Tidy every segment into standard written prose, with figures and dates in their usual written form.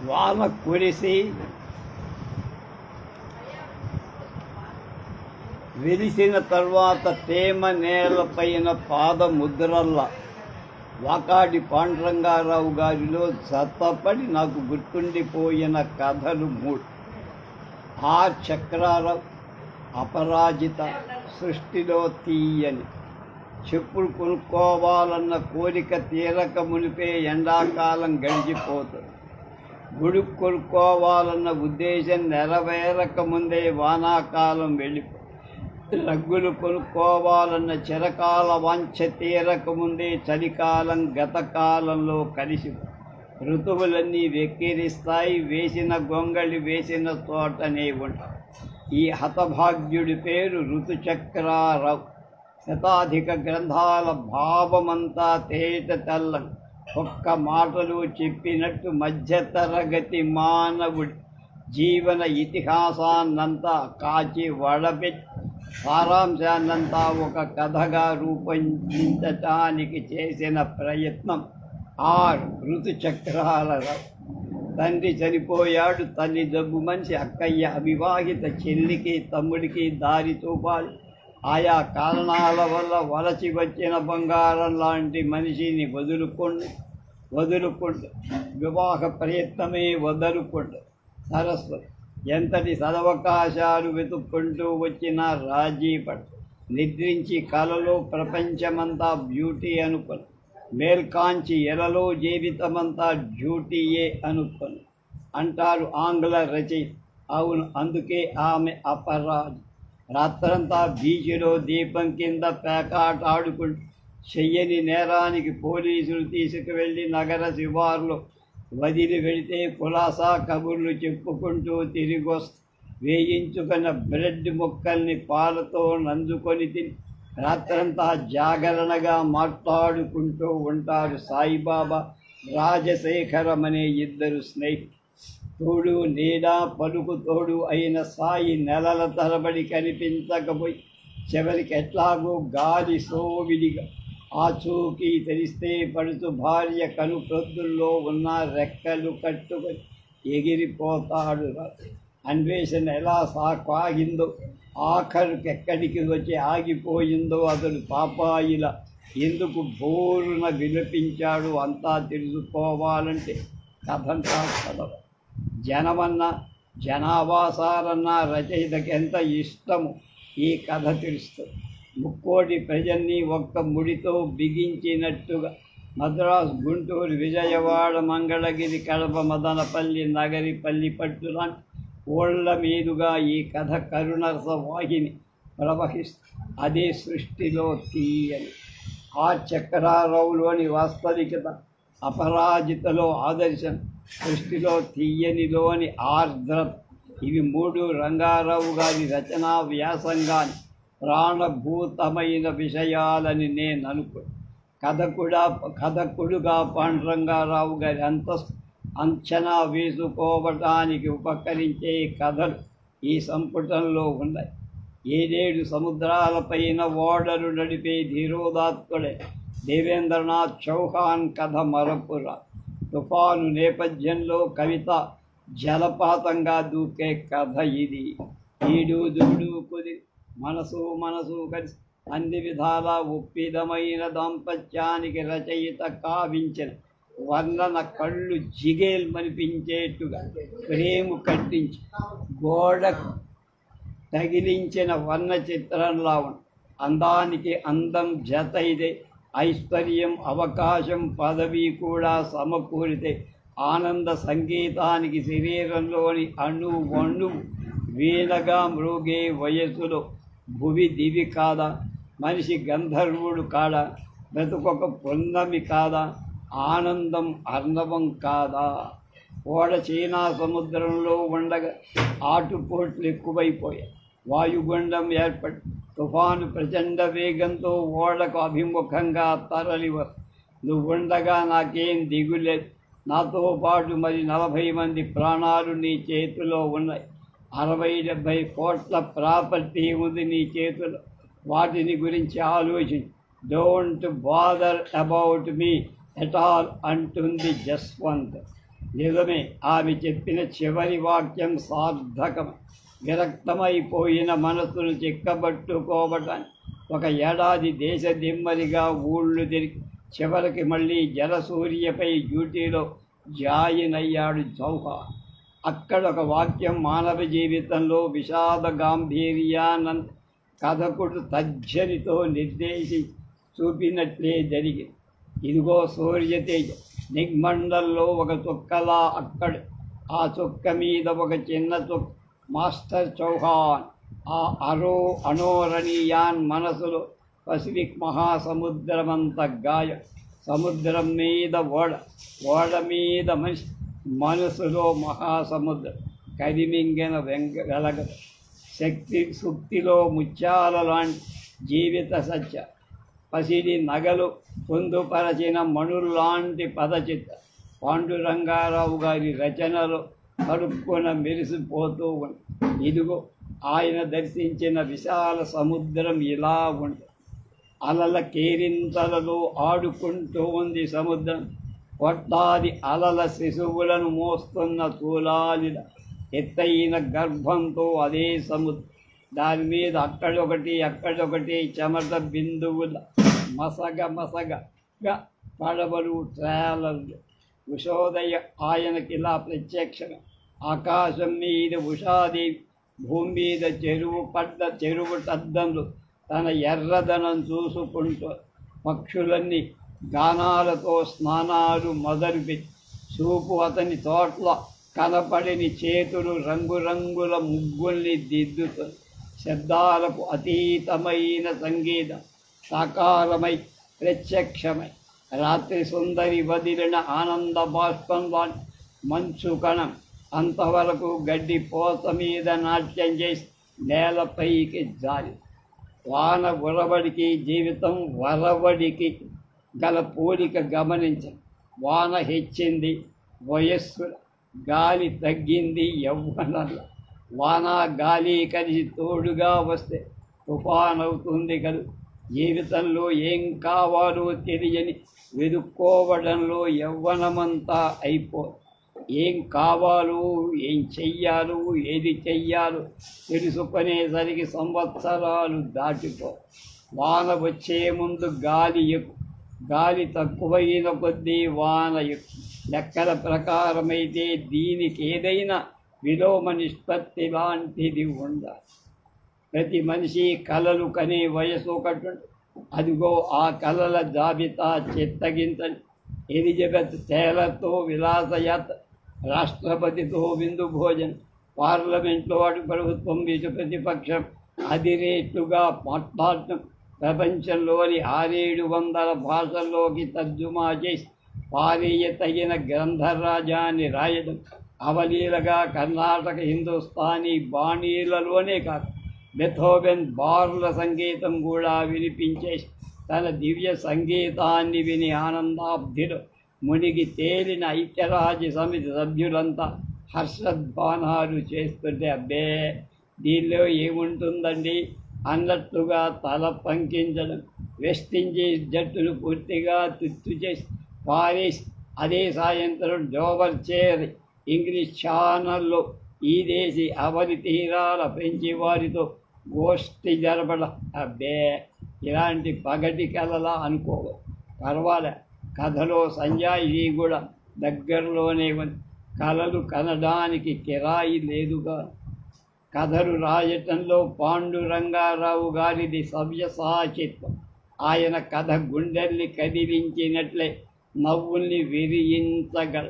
వాన కురిసి వెలిసిన తర్వాత తేమ నేలపైన పాదముద్రల్లా వాకాడి పాండురంగారావు గారిలో జతపడి నాకు గుర్తుండిపోయిన కథలు 3. ఆ చక్రారావు, అపరాజిత, సృష్టిలో తీయని. చెప్పులు కొనుక్కోవాలన్న కోరిక తీరక మునిపే ఎండాకాలం గడిచిపోతుంది. గుడుకు కొనుక్కోవాలన్న ఉద్దేశం నెరవేరక ముందే వానాకాలం వెళ్ళిపోతుంది. రగ్గులు కొనుక్కోవాలన్న చిరకాల వాంఛ తీరక ముందే చలికాలం గతకాలంలో కలిసి. ఋతువులన్నీ వెక్కిరిస్తాయి, వేసిన గొంగళి వేసిన చోటనే ఉంటాయి. ఈ హతభాగ్యుడి పేరు ఋతుచక్రారావు. శతాధిక గ్రంథాల భావమంతా తేట తెల్లని ఒక్క మాటలు చెప్పినట్టు మధ్యతరగతి మానవుడి జీవన ఇతిహాసాన్నంతా కాచి వడపెట్టి సారాంశాన్నంతా ఒక కథగా రూపొందించటానికి చేసిన ప్రయత్నం ఆ ఋతుచక్రారావు. తండ్రి చనిపోయాడు, తల్లి జబ్బు మనిషి, అక్కయ్య అవివాహిత, చెల్లికి తమ్ముడికి దారి చూపాలి. ఆయా కారణాల వల్ల వలసి వచ్చిన బంగారం లాంటి మనిషిని వదులుకుంటూ వివాహ ప్రయత్నమే వదులుకుంటూ సరస్వతి ఎంతటి సదవకాశాలు వెతుక్కుంటూ వచ్చినా రాజీ పడు. నిద్రించి కలలో ప్రపంచమంతా బ్యూటీ అనుకుని, మేల్కాంచి ఎలలో జీవితమంతా డ్యూటీయే అనుకుని అంటారు ఆంగ్ల రచయిత. అవును, అందుకే ఆమె అపరాధి. రాత్రంతా బీచ్లో దీపం కింద పేకాట ఆడుకుంటూ చెయ్యని నేరానికి పోలీసులు తీసుకువెళ్ళి నగర శివార్లో వదిలి వెళితే కులాసా కబుర్లు చెప్పుకుంటూ తిరిగి వస్తూ వేయించుకున్న బ్రెడ్ ముక్కల్ని పాలతో నందుకొని తిని రాత్రంతా జాగరణగా మాట్లాడుకుంటూ ఉంటారు సాయిబాబా, రాజశేఖరం అనే 2 స్నేహితులు. తోడు నీడ పలుకు తోడు అయిన సాయి నెలల తరబడి కనిపించకపోయి చివరికి ఎట్లాగో గాలి సోవిడిగా ఆచూకీ తెలిస్తే పడుతూ భార్య కనుప్రొద్దుల్లో ఉన్న రెక్కలు కట్టుకొని ఎగిరిపోతాడు. అన్వేషణ ఎలా సాగిందో, ఆఖరుకు ఎక్కడికి వచ్చి ఆగిపోయిందో అతడు పాపాయిలా ఎందుకు బోరున విలపించాడు అంతా తెలుసుకోవాలంటే కథంతా చదవ. జనమన్నా జనావాసారన్నా రచయితకి ఎంత ఇష్టమో ఈ కథ తెలుస్తుంది. ముక్కోటి ప్రజల్ని ఒక్క ముడితో బిగించినట్టుగా మద్రాసు, గుంటూరు, విజయవాడ, మంగళగిరి, కడప, మదనపల్లి, నగరిపల్లి పట్టులాంటి ఓళ్ల మీదుగా ఈ కథ కరుణరస వాహిని ప్రవహిస్తుంది. అదే సృష్టిలో తీయని. ఆ చక్రారావులోని వాస్తవికత, అపరాజితలో ఆదర్శం, సృష్టిలో తీయనిలోని ఆర్ద్రత, ఇవి 3 రంగారావు గారి రచనా వ్యాసంగాని ప్రాణభూతమైన విషయాలని నేను కథకుడుగా పాండురంగారావు గారి అంచనా వేసుకోవటానికి ఉపకరించే కథలు ఈ సంపుటంలో ఉన్నాయి. 7 సముద్రాలపైన ఓడలు నడిపే ధీరోదాత్తుడే దేవేంద్రనాథ్ చౌహాన్ కథ మరపురా. తుఫాను నేపథ్యంలో కవిత జలపాతంగా దూకే కథ ఇది. ఈడు దూడు కుది మనసు కలిసి అన్ని విధాల ఒప్పిదమైన దాంపత్యానికి రచయిత కావించిన వర్ణన కళ్ళు జిగేల్మనిపించేట్టుగా ప్రేము కట్టించి గోడకు తగిలించిన వర్ణ చిత్రంలా ఉంది. అందానికి అందం జతైతే, ఐశ్వర్యం, అవకాశం, పదవి కూడా సమకూరితే ఆనంద సంగీతానికి శరీరంలోని అణువణువు వీణగా మ్రోగే వయస్సులో భువి దివి కాదా, మనిషి గంధర్వుడు కాడా, బ్రతుకొక పున్నమి కాదా, ఆనందం అర్ణవం కాదా. ఓడ చీనా సముద్రంలో ఉండగా ఆటుపోట్లు ఎక్కువైపోయాయి. వాయుగుండం ఏర్పడి తుఫాను ప్రచండ వేగంతో ఓడకు అభిముఖంగా తరలి నువ్వుండగా నాకేం దిగులేదు. నాతో పాటు మరి 40 మంది ప్రాణాలు నీ చేతిలో ఉన్నాయి. 60-70 కోట్ల ప్రాపర్టీ ఉంది నీ చేతిలో. వాటిని గురించి ఆలోచించి don't bother about me at all అంటుంది జస్వంత్. నిజమే, ఆమె చెప్పిన చివరి వాక్యం సార్థకం. విరక్తమైపోయిన మనసును చిక్కబట్టుకోవటానికి 1 ఏడాది దేశ దిమ్మరిగా ఊళ్ళు తిరిగి చివరికి మళ్ళీ జలసూర్యపై డ్యూటీలో జాయిన్ అయ్యాడు చౌహాన్. అక్కడ ఒక వాక్యం మానవ జీవితంలో విషాద గాంభీర్యానంత కథకుడు తర్జనితో నిర్దేశి చూపినట్లే జరిగింది. ఇదిగో సూర్యతేజ దిగ్మండల్లో ఒక చుక్కలా అక్కడ, ఆ చుక్క మీద ఒక చిన్న చుక్క. మాస్టర్ చౌహాన్ ఆ అనోరణీయాన్ మనసులో పసిఫిక్ మహాసముద్రమంత గాయం. సముద్రం మీద ఓడ మీద మనిషి, మనసులో మహాసముద్రం కదిమింగిన వెలగ సుక్తిలో ముత్యాల లాంటి జీవిత సత్య. పసిడి నగలు పొందుపరచిన మణుల్లాంటి పదచిత్ర పాండురంగారావు గారి రచనలో కరుక్కున మెరిసిపోతూ ఉంది. ఇదిగో ఆయన దర్శించిన విశాల సముద్రం ఇలా ఉంది. అలల కేరింతలలో ఆడుకుంటూ ఉంది సముద్రం. కొట్లాది అలల శిశువులను మోస్తున్న తూలాలిల ఎత్తైన గర్భంతో అదే సముద్రం. దాని మీద అక్కడొకటి చెమట బిందువుల మసగగా పడవలు ట్రాలర్లు. ఉషోదయ ఆయనకిలా ప్రత్యక్షం. ఆకాశం మీద ఉషాదేవి, భూమి మీద చెరువు టద్దంలో తన ఎర్రదనం చూసుకుంటూ పక్షులన్నీ గానాలతో స్నానాలు మొదలుపెట్టి చూపు అతని తోట్ల కనపడిని చేతులు రంగురంగుల ముగ్గుల్ని దిద్దుతుంది. శబ్దాలకు అతీతమైన సంగీతం సాకారమై ప్రత్యక్షమై రాత్రి సుందరి వదిలిన ఆనంద బాష్పంలో మంచు కణం అంతవరకు గడ్డి పోత మీద నాట్యం చేసి నేలపైకి జారి. వాన ఉరవడికి జీవితం వరవడికి గల పోలిక గమనించండి. వాన హెచ్చింది వయస్సు, గాలి తగ్గింది యవ్వనంలో. వాన గాలి కలిసి తోడుగా వస్తే తుఫానవుతుంది కదా. జీవితంలో ఏం కావాలో తెలియని వెదుక్కోవడంలో యవ్వనమంతా ఏం కావాలో, ఏం చెయ్యాలో, ఏది చెయ్యాలో తెలుసుకునేసరికి సంవత్సరాలు దాటిపో. వాన వచ్చే ముందు గాలి తక్కువైన కొద్దీ వాన ఎక్కువ. లెక్కల ప్రకారమైతే దీనికి ఏదైనా విలోమ నిష్పత్తి లాంటిది ఉండాలి. ప్రతి మనిషి కలలు కనే వయసు ఒకటి. అదిగో ఆ కలల జాబితా చిత్తగించండి. ఎలిజబెత్ టేలర్తో విలాసయాత్ర, రాష్ట్రపతితో విందు భోజనం, పార్లమెంట్లో అటు ప్రభుత్వం ఇటు ప్రతిపక్షం అదిరేట్లుగా మాట్లాడటం, ప్రపంచంలోని 600-700 భాషల్లోకి తర్జుమా చేసి పారేయతగిన గ్రంథరాజాన్ని రాయడం, అవలీలగా కర్ణాటక హిందుస్థానీ బాణీలలోనే కాదు బెథోవెన్ బార్ల సంగీతం కూడా వినిపించేసి తన దివ్య సంగీతాన్ని విని ఆనందాబ్ధిలో మునిగి తేలిన ఐక్యరాజ్య సమితి సభ్యులంతా హర్షధ్వానాలు చేస్తుంటే అబ్బే దీనిలో ఏముంటుందండి అన్నట్టుగా తల పంకించడం. వెస్టిండీస్ జట్టును పూర్తిగా తుత్తు చేసి పారిస్ అదే సాయంత్రం డోవర్ చేరి ఇంగ్లీష్ ఛానల్లో ఈ దేశీ అవని తీరాల ఫ్రెంచి వారితో గోష్ఠి జరపడం. అబ్బే ఇలాంటి పగటి కలలా అనుకోవాలి. పర్వాలే, కథలో సంజాయిషీ కూడా దగ్గరలోనే ఉంది. కళలు కనడానికి కిరాయి లేదుగా. కథలు రాయటంలో పాండురంగారావు గారిది సవ్యసాచిత్వం. ఆయన కథ గుండెల్ని కదిలించినట్లే నవ్వుల్ని విరియించగల.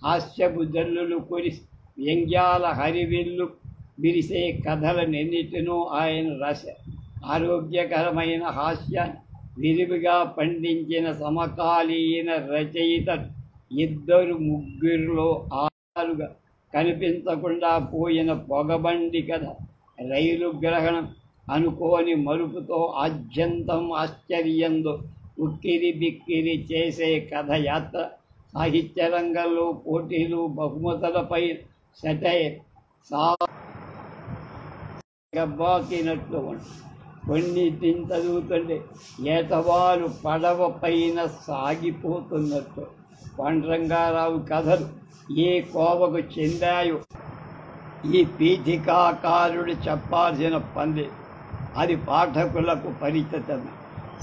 హాస్యపు జల్లులు కురిసి వ్యంగ్యాల హరివిల్లు విరిసే కథలనెన్నిటినో ఆయన రాశారు. ఆరోగ్యకరమైన హాస్యాన్ని విరివిగా పండించిన సమకాలీన రచయిత 2-3 ఆరుగా కనిపించకుండా పోయిన పొగబండి కథ, రైలు గ్రహణం అనుకోని మలుపుతో ఆద్యంతం ఆశ్చర్యంతో ఉక్కిరి బిక్కిరి చేసే కథ యాత్ర, సాహిత్య రంగంలో పోటీలు బహుమతులపై సెటైర్ గబ్బాకినట్లు కొన్నిటిని చదువుతుంటే ఏటవాలు పడవ పైన సాగిపోతున్నట్టు. పాండురంగారావు కథలు ఏ కోవకు చెందాయో ఈ పీఠికాకారుడు చెప్పాల్సిన పని అది పాఠకులకు పరిచితమే.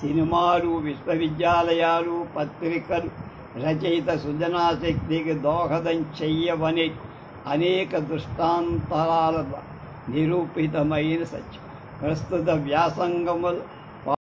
సినిమాలు, విశ్వవిద్యాలయాలు, పత్రికలు రచయిత సృజనాశక్తికి దోహదం చెయ్యవనే అనేక దృష్టాంతరాల నిరూపితమైన సత్యం. ప్రస్తుత వ్యాసంగములు